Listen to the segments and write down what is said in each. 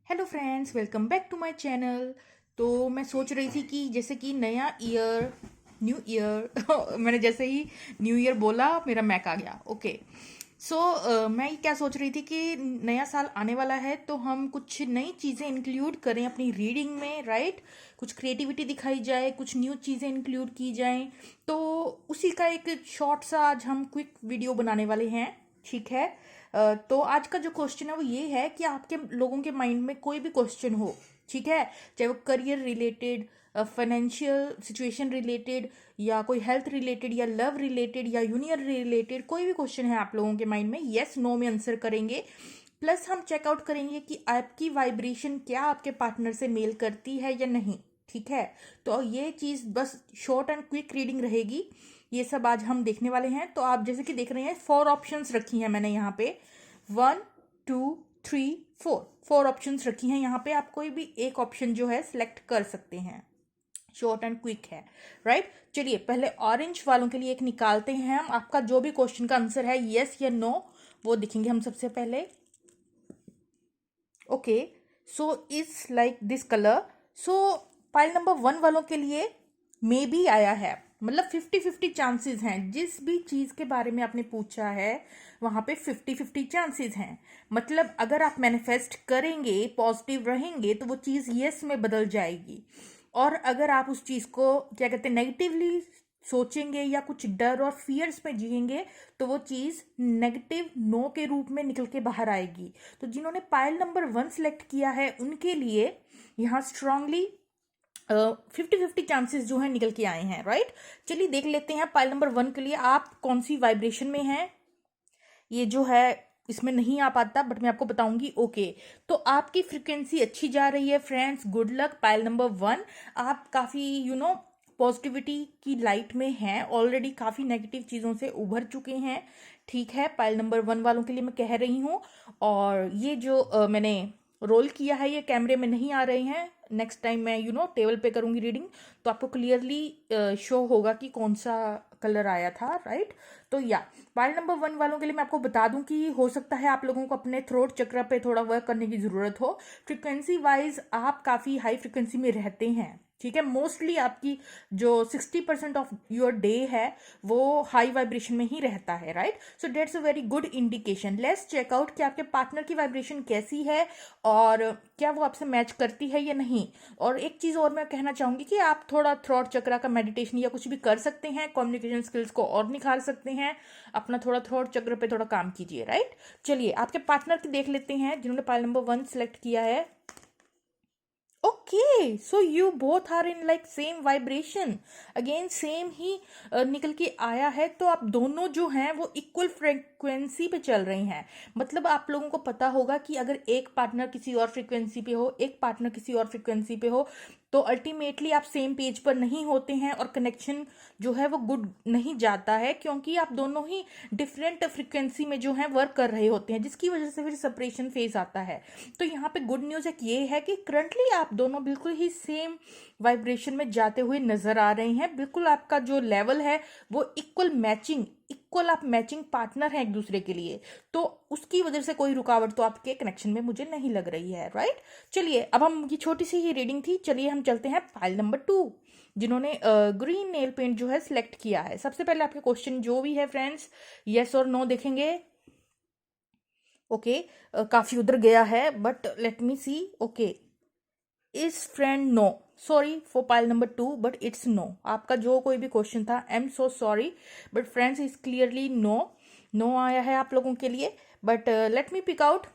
Hello friends, welcome back to my channel. तो मैं सोच रही थी कि जैसे कि नया ईयर, न्यू ईयर मैंने जैसे ही न्यू ईयर बोला मेरा मैक आ गया। ओके। मैं क्या सोच रही थी कि नया साल आने वाला है तो हम कुछ नई चीज़ें इंक्लूड करें अपनी रीडिंग में, राइट। कुछ क्रिएटिविटी दिखाई जाए, कुछ न्यू चीज़ें इंक्लूड की जाएं। तो उसी का एक शॉर्ट सा आज हम क्विक वीडियो बनाने वाले हैं, ठीक है। तो आज का जो क्वेश्चन है वो ये है कि आपके लोगों के माइंड में कोई भी क्वेश्चन हो, ठीक है, चाहे वो career related, financial situation related, या कोई हेल्थ रिलेटेड, या लव रिलेटेड, या यूनियन रिलेटेड, कोई भी क्वेश्चन है आप लोगों के माइंड में, यस नो में आंसर करेंगे। प्लस हम चेकआउट करेंगे कि आपकी वाइब्रेशन क्या आपके पार्टनर से मेल करती है या नहीं, ठीक है। तो ये चीज़ बस शॉर्ट एंड क्विक रीडिंग रहेगी। ये सब आज हम देखने वाले हैं। तो आप जैसे कि देख रहे हैं 4 ऑप्शंस रखी हैं मैंने यहाँ पे, 1 2 3 4 ऑप्शंस रखी हैं यहाँ पे। आप कोई भी एक ऑप्शन जो है सिलेक्ट कर सकते हैं, शॉर्ट एंड क्विक है, राइट। चलिए पहले ऑरेंज वालों के लिए एक निकालते हैं हम। आपका जो भी क्वेश्चन का आंसर है यस या नो वो दिखेंगे हम सबसे पहले। Okay, so is like this colour. So pile number 1 वालों के लिए मे बी आया है, मतलब 50-50 चांसेस हैं। जिस भी चीज के बारे में आपने पूछा है वहां पे 50-50 चांसेस हैं। मतलब अगर आप मैनिफेस्ट करेंगे, पॉजिटिव रहेंगे, तो वो चीज यस में बदल जाएगी। और अगर आप उस चीज को क्या कहते हैं नेगेटिवली सोचेंगे या कुछ डर और फियर्स में जिएंगे तो वो चीज नेगेटिव नो के रूप में निकल के बाहर आएगी। तो जिन्होंने पाइल नंबर 1 सिलेक्ट किया है उनके लिए यहाँ स्ट्रांगली 50-50 चांसेस जो है निकल के आए हैं, राइट। चलिए देख लेते हैं पाइल नंबर 1 के लिए आप कौन सी वाइब्रेशन में हैं। ये जो है इसमें नहीं आ पाता बट मैं आपको बताऊंगी। ओके, तो आपकी फ्रिक्वेंसी अच्छी जा रही है friends, good luck. Pile number 1, आप काफ़ी पॉजिटिविटी की लाइट में हैं ऑलरेडी, काफ़ी नेगेटिव चीज़ों से उभर चुके हैं, ठीक है। पाइल नंबर 1 वालों के लिए मैं कह रही हूँ। और ये जो मैंने रोल किया है ये कैमरे में नहीं आ रहे हैं। नेक्स्ट टाइम मैं टेबल पे करूंगी रीडिंग तो आपको क्लियरली शो होगा कि कौन सा कलर आया था, राइट। तो या पाइल नंबर 1 वालों के लिए मैं आपको बता दूं कि हो सकता है आप लोगों को अपने थ्रोट चक्र पे थोड़ा वर्क करने की जरूरत हो। फ्रिक्वेंसी वाइज आप काफी हाई फ्रिक्वेंसी में रहते हैं, ठीक है। मोस्टली आपकी जो 60% ऑफ योर डे है वो हाई वाइब्रेशन में ही रहता है, right. So that's a very good indication. Let's check out कि आपके पार्टनर की वाइब्रेशन कैसी है और क्या वो आपसे मैच करती है या नहीं। और एक चीज और मैं कहना चाहूंगी कि आप थोड़ा थ्रॉट चक्रा का मेडिटेशन या कुछ भी कर सकते हैं, कम्युनिकेशन स्किल्स को और निखार सकते हैं, अपना थोड़ा थ्रॉट चक्र पे थोड़ा काम कीजिए, राइट। चलिए आपके पार्टनर की देख लेते हैं जिन्होंने पाइल नंबर 1 सिलेक्ट किया है। Okay, so you both are in like same vibration, again same ही निकल के आया है। तो आप दोनों जो हैं वो इक्वल फ्रीक्वेंसी पे चल रही हैं। मतलब आप लोगों को पता होगा कि अगर एक पार्टनर किसी और फ्रीक्वेंसी पे हो, एक पार्टनर किसी और फ्रीक्वेंसी पे हो, तो अल्टीमेटली आप सेम पेज पर नहीं होते हैं और कनेक्शन जो है वो गुड नहीं जाता है, क्योंकि आप दोनों ही डिफरेंट फ्रीक्वेंसी में जो है वर्क कर रहे होते हैं, जिसकी वजह से फिर सेपरेशन फेज आता है। तो यहाँ पे गुड न्यूज़ एक ये है कि करंटली आप दोनों बिल्कुल ही सेम वाइब्रेशन में जाते हुए नजर आ रहे हैं। बिल्कुल आपका जो लेवल है वो इक्वल मैचिंग, इक्वल आप मैचिंग पार्टनर हैं एक दूसरे के लिए। तो उसकी वजह से कोई रुकावट तो आपके कनेक्शन में मुझे नहीं लग रही है, राइट। चलिए अब हम, ये छोटी सी ही रीडिंग थी, चलिए हम चलते हैं पाइल नंबर 2 जिन्होंने ग्रीन नेल पेंट जो है सिलेक्ट किया है। सबसे पहले आपके क्वेश्चन जो भी है फ्रेंड्स यस और नो देखेंगे। ओके, काफी उधर गया है but let me see. Okay, is friend no, sorry for pile number 2 but it's no. आपका जो कोई भी क्वेश्चन था I am so sorry but friends is clearly no. No आया है आप लोगों के लिए। But let me pick out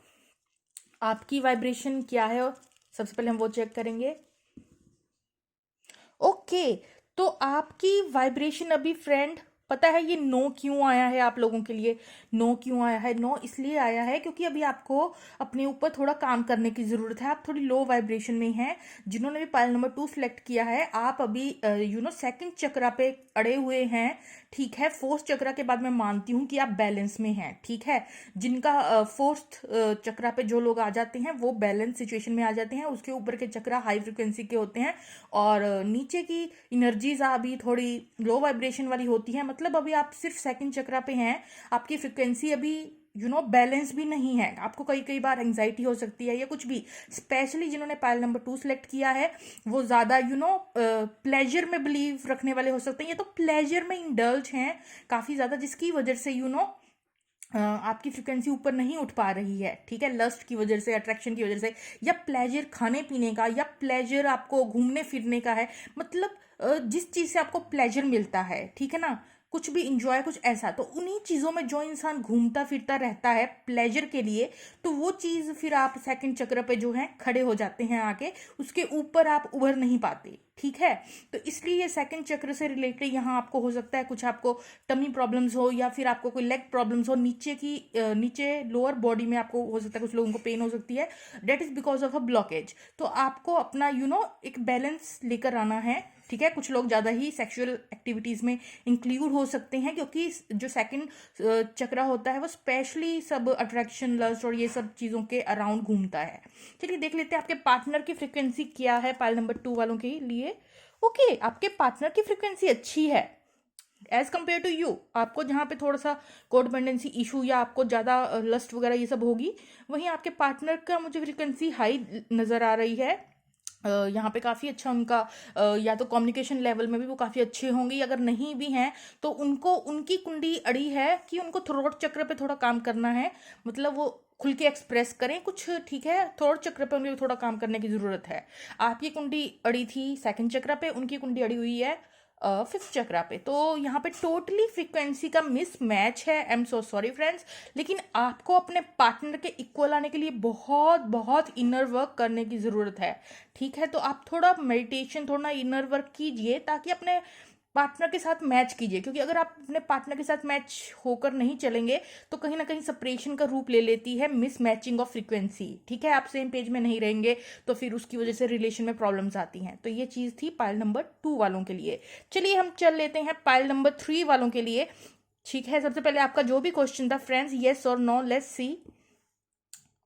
आपकी वाइब्रेशन क्या है। सबसे पहले हम वो चेक करेंगे। ओके, तो आपकी वाइब्रेशन अभी फ्रेंड, पता है ये नो क्यों आया है आप लोगों के लिए। नो क्यों आया है? नो इसलिए आया है क्योंकि अभी आपको अपने ऊपर थोड़ा काम करने की जरूरत है। आप थोड़ी लो वाइब्रेशन में हैं। जिन्होंने भी पाइल नंबर 2 सिलेक्ट किया है आप अभी सेकंड चक्रा पे अड़े हुए हैं, ठीक है। फोर्थ चक्रा के बाद मैं मानती हूँ कि आप बैलेंस में हैं, ठीक है। जिनका फोर्थ चक्रा पे जो लोग आ जाते हैं वो बैलेंस सिचुएशन में आ जाते हैं। उसके ऊपर के चक्रा हाई फ्रिक्वेंसी के होते हैं और नीचे की एनर्जीज अभी थोड़ी लो वाइब्रेशन वाली होती है। मतलब अभी आप सिर्फ सेकंड चक्रा पे हैं, आपकी फ्रिक्वेंसी अभी बैलेंस भी नहीं है, आपको कई कई बार एंग्जाइटी हो सकती है या कुछ भी। स्पेशली जिन्होंने पाइल नंबर 2 सेलेक्ट किया है वो ज़्यादा प्लेजर में बिलीव रखने वाले हो सकते हैं, ये तो प्लेजर में इंडल्ज हैं काफ़ी ज़्यादा, जिसकी वजह से आपकी फ्रिक्वेंसी ऊपर नहीं उठ पा रही है, ठीक है, लस्ट की वजह से, अट्रैक्शन की वजह से, या प्लेजर खाने पीने का, या प्लेजर आपको घूमने फिरने का है, मतलब जिस चीज़ से आपको प्लेजर मिलता है, ठीक है ना, कुछ भी इंजॉय, कुछ ऐसा, तो उन्हीं चीज़ों में जो इंसान घूमता फिरता रहता है प्लेजर के लिए, तो वो चीज़ फिर आप सेकंड चक्र पे जो है खड़े हो जाते हैं आके, उसके ऊपर आप उभर नहीं पाते, ठीक है। तो इसलिए ये सेकंड चक्र से रिलेटेड यहाँ आपको हो सकता है कुछ आपको टमी प्रॉब्लम्स हो, या फिर आपको कोई लेग प्रॉब्लम्स हो, नीचे लोअर बॉडी में आपको हो सकता है, कुछ लोगों को पेन हो सकती है, that is because of a blockage. तो आपको अपना एक बैलेंस लेकर आना है, ठीक है। कुछ लोग ज़्यादा ही सेक्सुअल एक्टिविटीज़ में इंक्लूड हो सकते हैं, क्योंकि जो सेकंड चक्र होता है वो स्पेशली सब अट्रैक्शन, लस्ट और ये सब चीज़ों के अराउंड घूमता है। चलिए देख लेते हैं आपके पार्टनर की फ्रिक्वेंसी क्या है पाइल नंबर 2 वालों के लिए। ओके, आपके पार्टनर की फ्रिक्वेंसी अच्छी है एज कम्पेयर टू यू। आपको जहाँ पे थोड़ा सा कोडिपेंडेंसी इशू या आपको ज़्यादा लस्ट वगैरह ये सब होगी, वहीं आपके पार्टनर का मुझे फ्रिक्वेंसी हाई नज़र आ रही है। यहाँ पे काफ़ी अच्छा उनका या तो कम्युनिकेशन लेवल में भी वो काफ़ी अच्छे होंगे, अगर नहीं भी हैं तो उनको उनकी कुंडी अड़ी है कि उनको थ्रोट चक्र पे थोड़ा काम करना है, मतलब वो खुल के एक्सप्रेस करें कुछ, ठीक है, थ्रोट चक्र पे उन्हें थोड़ा काम करने की ज़रूरत है। आपकी कुंडी अड़ी थी सेकंड चक्र पे, उनकी कुंडी अड़ी हुई है फिफ्थ चक्रा पे, तो यहाँ पे टोटली फ्रीक्वेंसी का मिस मैच है। आई एम सो सॉरी फ्रेंड्स, लेकिन आपको अपने पार्टनर के इक्वल आने के लिए बहुत बहुत इनर वर्क करने की ज़रूरत है, ठीक है। तो आप थोड़ा मेडिटेशन, थोड़ा इनर वर्क कीजिए ताकि अपने पार्टनर के साथ मैच कीजिए, क्योंकि अगर आप अपने पार्टनर के साथ मैच होकर नहीं चलेंगे तो कहीं ना कहीं सेपरेशन का रूप ले लेती है मिस मैचिंग ऑफ फ्रीक्वेंसी, ठीक है। आप सेम पेज में नहीं रहेंगे तो फिर उसकी वजह से रिलेशन में प्रॉब्लम्स आती हैं। तो ये चीज़ थी पाइल नंबर 2 वालों के लिए। चलिए हम चल लेते हैं पाइल नंबर 3 वालों के लिए, ठीक है। सबसे पहले आपका जो भी क्वेश्चन था फ्रेंड्स, येस और नो, लेट्स सी।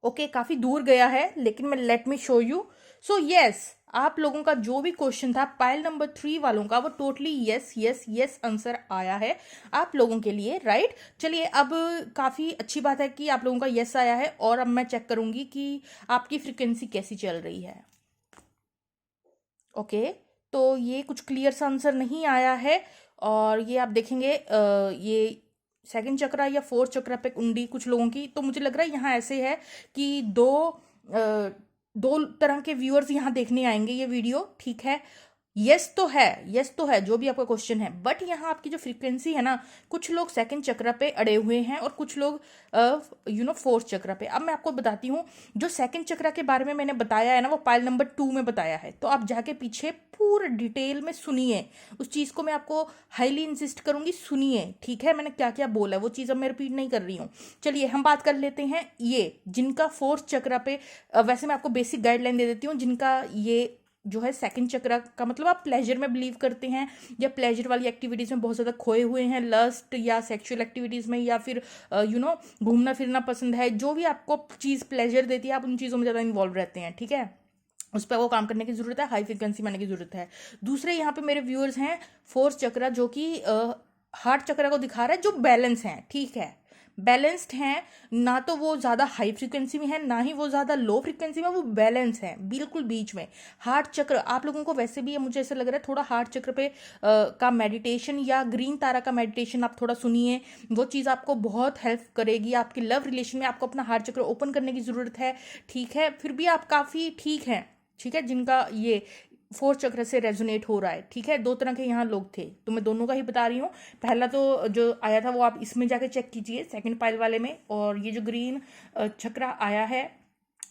ओके, काफ़ी दूर गया है लेकिन मैं let me show you. So yes, आप लोगों का जो भी क्वेश्चन था पाइल नंबर 3 वालों का, वो totally yes yes yes answer आया है आप लोगों के लिए, राइट। चलिए, अब काफ़ी अच्छी बात है कि आप लोगों का यस आया है, और अब मैं चेक करूंगी कि आपकी फ्रिक्वेंसी कैसी चल रही है। ओके, तो ये कुछ क्लियर सा आंसर नहीं आया है, और ये आप देखेंगे ये सेकंड चक्रा या फोर्थ चक्रा पे कुंडी कुछ लोगों की, तो मुझे लग रहा है यहाँ ऐसे है कि दो तरह के व्यूअर्स यहाँ देखने आएंगे ये वीडियो, ठीक है। यस तो है, यस तो है जो भी आपका क्वेश्चन है, बट यहाँ आपकी जो फ्रीक्वेंसी है ना, कुछ लोग सेकंड चक्र पे अड़े हुए हैं और कुछ लोग फोर्थ चक्र पे। अब मैं आपको बताती हूँ, जो सेकंड चक्र के बारे में मैंने बताया है ना, वो पाइल नंबर 2 में बताया है, तो आप जाके पीछे पूरा डिटेल में सुनिए उस चीज़ को। मैं आपको हाईली इंसिस्ट करूंगी, सुनिए, ठीक है, मैंने क्या क्या बोला है वो चीज़ अब मैं रिपीट नहीं कर रही हूँ। चलिए हम बात कर लेते हैं ये जिनका फोर्थ चक्र पे, वैसे मैं आपको बेसिक गाइडलाइन दे देती हूँ। जिनका ये जो है सेकंड चक्र का मतलब आप प्लेजर में बिलीव करते हैं, या प्लेजर वाली एक्टिविटीज़ में बहुत ज़्यादा खोए हुए हैं, लस्ट या सेक्सुअल एक्टिविटीज़ में, या फिर घूमना फिरना पसंद है, जो भी आपको चीज़ प्लेजर देती है आप उन चीज़ों में ज़्यादा इन्वॉल्व रहते हैं, ठीक है। उस पर वो काम करने की ज़रूरत है, हाई फ्रिक्वेंसी में आने की ज़रूरत है। दूसरे यहाँ पे मेरे व्यूअर्स हैं फोर्थ चक्र, जो कि हार्ट चक्र को दिखा रहा है, जो बैलेंस हैं, ठीक है, बैलेंस्ड हैं, ना तो वो ज़्यादा हाई फ्रिक्वेंसी में है ना ही वो ज़्यादा लो फ्रिक्वेंसी में, वो बैलेंस है बिल्कुल बीच में। हार्ट चक्र आप लोगों को वैसे भी मुझे ऐसा लग रहा है थोड़ा हार्ट चक्र पे का मेडिटेशन या ग्रीन तारा का मेडिटेशन आप थोड़ा सुनिए, वो चीज़ आपको बहुत हेल्प करेगी आपके लव रिलेशन में। आपको अपना हार्ट चक्र ओपन करने की ज़रूरत है, ठीक है। फिर भी आप काफ़ी ठीक हैं, ठीक है, जिनका ये फोर्थ चक्र से रेजोनेट हो रहा है, ठीक है। दो तरह के यहाँ लोग थे, तो मैं दोनों का ही बता रही हूँ। पहला तो जो आया था वो आप इसमें जाके चेक कीजिए सेकंड पाइल वाले में, और ये जो ग्रीन चक्र आया है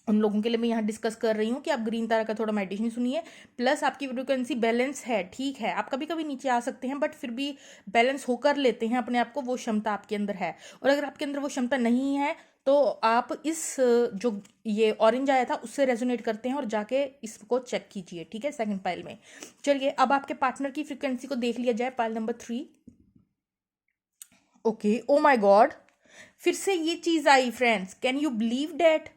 उन लोगों के लिए मैं यहाँ डिस्कस कर रही हूँ कि आप ग्रीन तारा का थोड़ा मेडिटेशन सुनिए। प्लस आपकी फ्रिक्वेंसी बैलेंस है, ठीक है, आप कभी कभी नीचे आ सकते हैं बट फिर भी बैलेंस होकर लेते हैं अपने आप को, वो क्षमता आपके अंदर है। और अगर आपके अंदर वो क्षमता नहीं है तो आप इस जो ये ऑरेंज आया था उससे रेजोनेट करते हैं, और जाके इसको चेक कीजिए, ठीक है, सेकंड पाइल में। चलिए अब आपके पार्टनर की फ्रिक्वेंसी को देख लिया जाए, pile number 3। Okay, oh my god, फिर से ये चीज़ आई friends, can you believe that.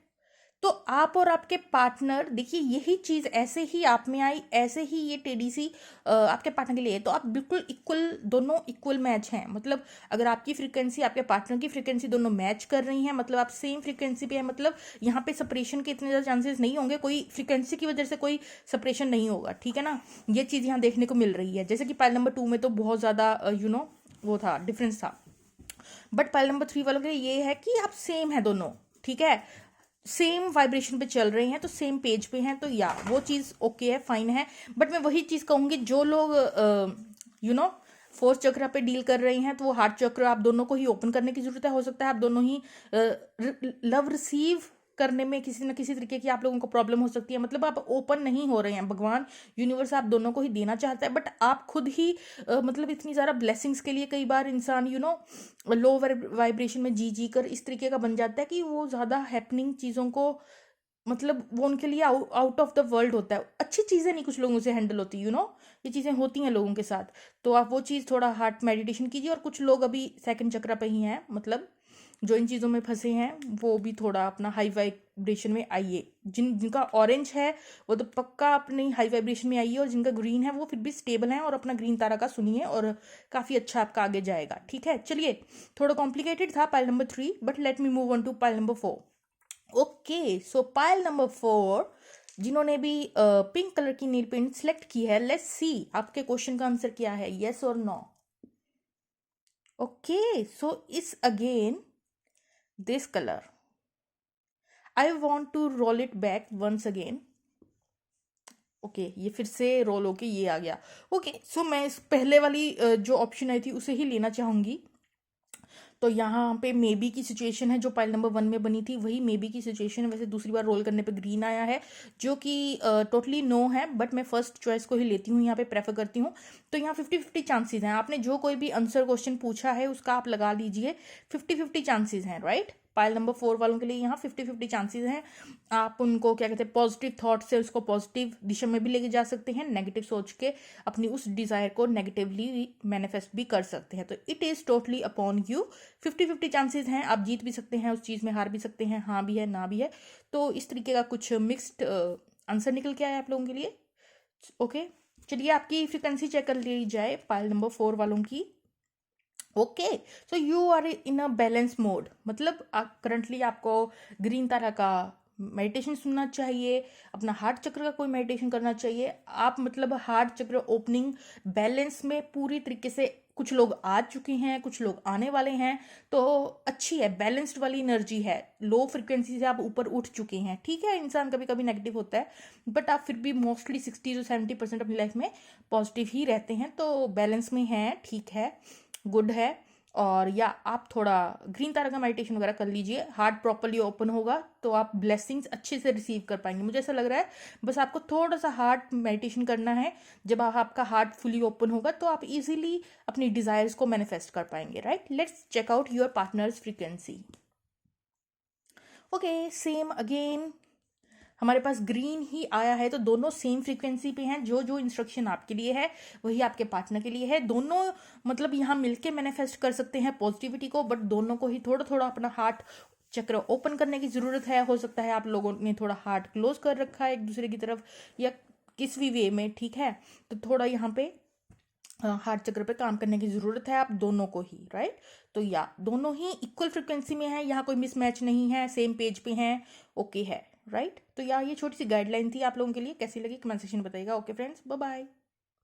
तो आप और आपके पार्टनर, देखिए यही चीज़ ऐसे ही आप में आई, ऐसे ही ये टेडी सी आपके पार्टनर के लिए है। तो आप बिल्कुल इक्वल, दोनों इक्वल मैच हैं। मतलब अगर आपकी फ्रीक्वेंसी आपके पार्टनर की फ्रीक्वेंसी दोनों मैच कर रही हैं, मतलब आप सेम फ्रीक्वेंसी पे है, मतलब यहाँ पे सेपरेशन के इतने ज़्यादा चांसेस नहीं होंगे, कोई फ्रीक्वेंसी की वजह से कोई सेपरेशन नहीं होगा, ठीक है ना। ये चीज़ यहाँ देखने को मिल रही है। जैसे कि पाइल नंबर 2 में तो बहुत ज़्यादा वो था, डिफरेंस था, बट पाइल नंबर 3 वालों के लिए ये है कि आप सेम है दोनों, ठीक है, सेम वाइब्रेशन पे चल रहे हैं, तो सेम पेज पे हैं, तो या वो चीज़ ओके है, फाइन है। बट मैं वही चीज़ कहूँगी, जो लोग फोर्थ चक्र पे डील कर रही हैं, तो वो हार्ट चक्र आप दोनों को ही ओपन करने की जरूरत है। हो सकता है आप दोनों ही लव रिसीव करने में किसी न किसी तरीके की आप लोगों को प्रॉब्लम हो सकती है। मतलब आप ओपन नहीं हो रहे हैं, भगवान यूनिवर्स आप दोनों को ही देना चाहता है, बट आप खुद ही मतलब इतनी ज़्यादा ब्लेसिंग्स के लिए कई बार इंसान लो वाइब्रेशन में जी जी कर इस तरीके का बन जाता है कि वो ज़्यादा हैपनिंग चीज़ों को, मतलब वो उनके लिए आउट ऑफ द वर्ल्ड होता है। अच्छी चीज़ें नहीं कुछ लोगों से हैंडल होती, ये चीज़ें होती हैं लोगों के साथ। तो आप वो चीज़ थोड़ा हार्ट मेडिटेशन कीजिए। और कुछ लोग अभी सेकंड चक्र पे ही हैं, मतलब जो इन चीज़ों में फंसे हैं, वो भी थोड़ा अपना हाई वाइब्रेशन में आइए। जिनका ऑरेंज है वो तो पक्का अपनी हाई वाइब्रेशन में आइए, और जिनका ग्रीन है वो फिर भी स्टेबल है, और अपना ग्रीन तारा का सुनिए, और काफ़ी अच्छा आपका आगे जाएगा, ठीक है। चलिए, थोड़ा कॉम्प्लिकेटेड था pile number 3, but let me move on to pile number 4। Okay, so pile number 4, जिन्होंने भी पिंक कलर की नील पेंट सेलेक्ट की है, लेट्स सी आपके क्वेश्चन का आंसर क्या है, यस और no. Okay, so is again this colour, I want to roll it back once again. Okay, ये फिर से रोल होके ये आ गया। ओके, सो मैं इस पहले वाली जो ऑप्शन आई थी उसे ही लेना चाहूंगी। तो यहाँ पे मे बी की सिचुएशन है, जो पाइल नंबर 1 में बनी थी वही मे बी की सिचुएशन है। वैसे दूसरी बार रोल करने पे ग्रीन आया है, जो कि टोटली नो है, बट मैं फर्स्ट चॉइस को ही लेती हूँ, यहाँ पे प्रेफर करती हूँ। तो यहाँ 50-50 चांसेस हैं। आपने जो कोई भी आंसर क्वेश्चन पूछा है उसका आप लगा लीजिए, 50-50 चांसेस हैं, राइट। पाइल नंबर 4 वालों के लिए यहाँ 50-50 चांसेस हैं। आप उनको क्या कहते हैं, पॉजिटिव थॉट से उसको पॉजिटिव दिशा में भी लेके जा सकते हैं, नेगेटिव सोच के अपनी उस डिजायर को नेगेटिवली मैनिफेस्ट भी कर सकते हैं। तो it is totally upon you. 50-50 chances हैं, आप जीत भी सकते हैं उस चीज़ में, हार भी सकते हैं, हाँ भी है ना भी है। तो इस तरीके का कुछ मिक्स्ड आंसर निकल के आया आप लोगों के लिए। ओके, चलिए आपकी फ्रिक्वेंसी चेक कर ली जाए पाइल नंबर 4 वालों की। Okay, so you are in a balance mode, मतलब करंटली आपको ग्रीन तारा का मेडिटेशन सुनना चाहिए, अपना हार्ट चक्र का कोई मेडिटेशन करना चाहिए। आप मतलब हार्ट चक्र ओपनिंग बैलेंस में पूरी तरीके से, कुछ लोग आ चुके हैं, कुछ लोग आने वाले हैं, तो अच्छी है, बैलेंस्ड वाली एनर्जी है। लो फ्रिक्वेंसी से आप ऊपर उठ चुके हैं, ठीक है। इंसान कभी कभी नेगेटिव होता है, बट आप फिर भी मोस्टली 60-70% अपनी लाइफ में पॉजिटिव ही रहते हैं, तो बैलेंस में है, ठीक है, गुड है। और या आप थोड़ा ग्रीन तारा का मेडिटेशन वगैरह कर लीजिए, हार्ट प्रॉपरली ओपन होगा तो आप ब्लेसिंग्स अच्छे से रिसीव कर पाएंगे। मुझे ऐसा लग रहा है बस आपको थोड़ा सा हार्ट मेडिटेशन करना है। जब आपका हार्ट फुली ओपन होगा तो आप इजीली अपनी डिजायर्स को मैनिफेस्ट कर पाएंगे, right. Let's check out your partner's frequency. Okay, same again हमारे पास ग्रीन ही आया है, तो दोनों सेम फ्रीक्वेंसी पे हैं। जो जो इंस्ट्रक्शन आपके लिए है वही आपके पार्टनर के लिए है। दोनों मतलब यहाँ मिलके मैनिफेस्ट कर सकते हैं पॉजिटिविटी को, बट दोनों को ही थोड़ा थोड़ा अपना हार्ट चक्र ओपन करने की जरूरत है। हो सकता है आप लोगों ने थोड़ा हार्ट क्लोज कर रखा है एक दूसरे की तरफ, या किस भी वे में, ठीक है। तो थोड़ा यहाँ पे हार्ट चक्र पे काम करने की जरूरत है आप दोनों को ही, राइट। तो या दोनों ही इक्वल फ्रिक्वेंसी में है, यहाँ कोई मिसमैच नहीं है, सेम पेज पे हैं, ओके है, राइट। तो यार ये छोटी सी गाइडलाइन थी आप लोगों के लिए, कैसी लगी कमेंट सेक्शन में बताइएगा। Okay friends, bye bye.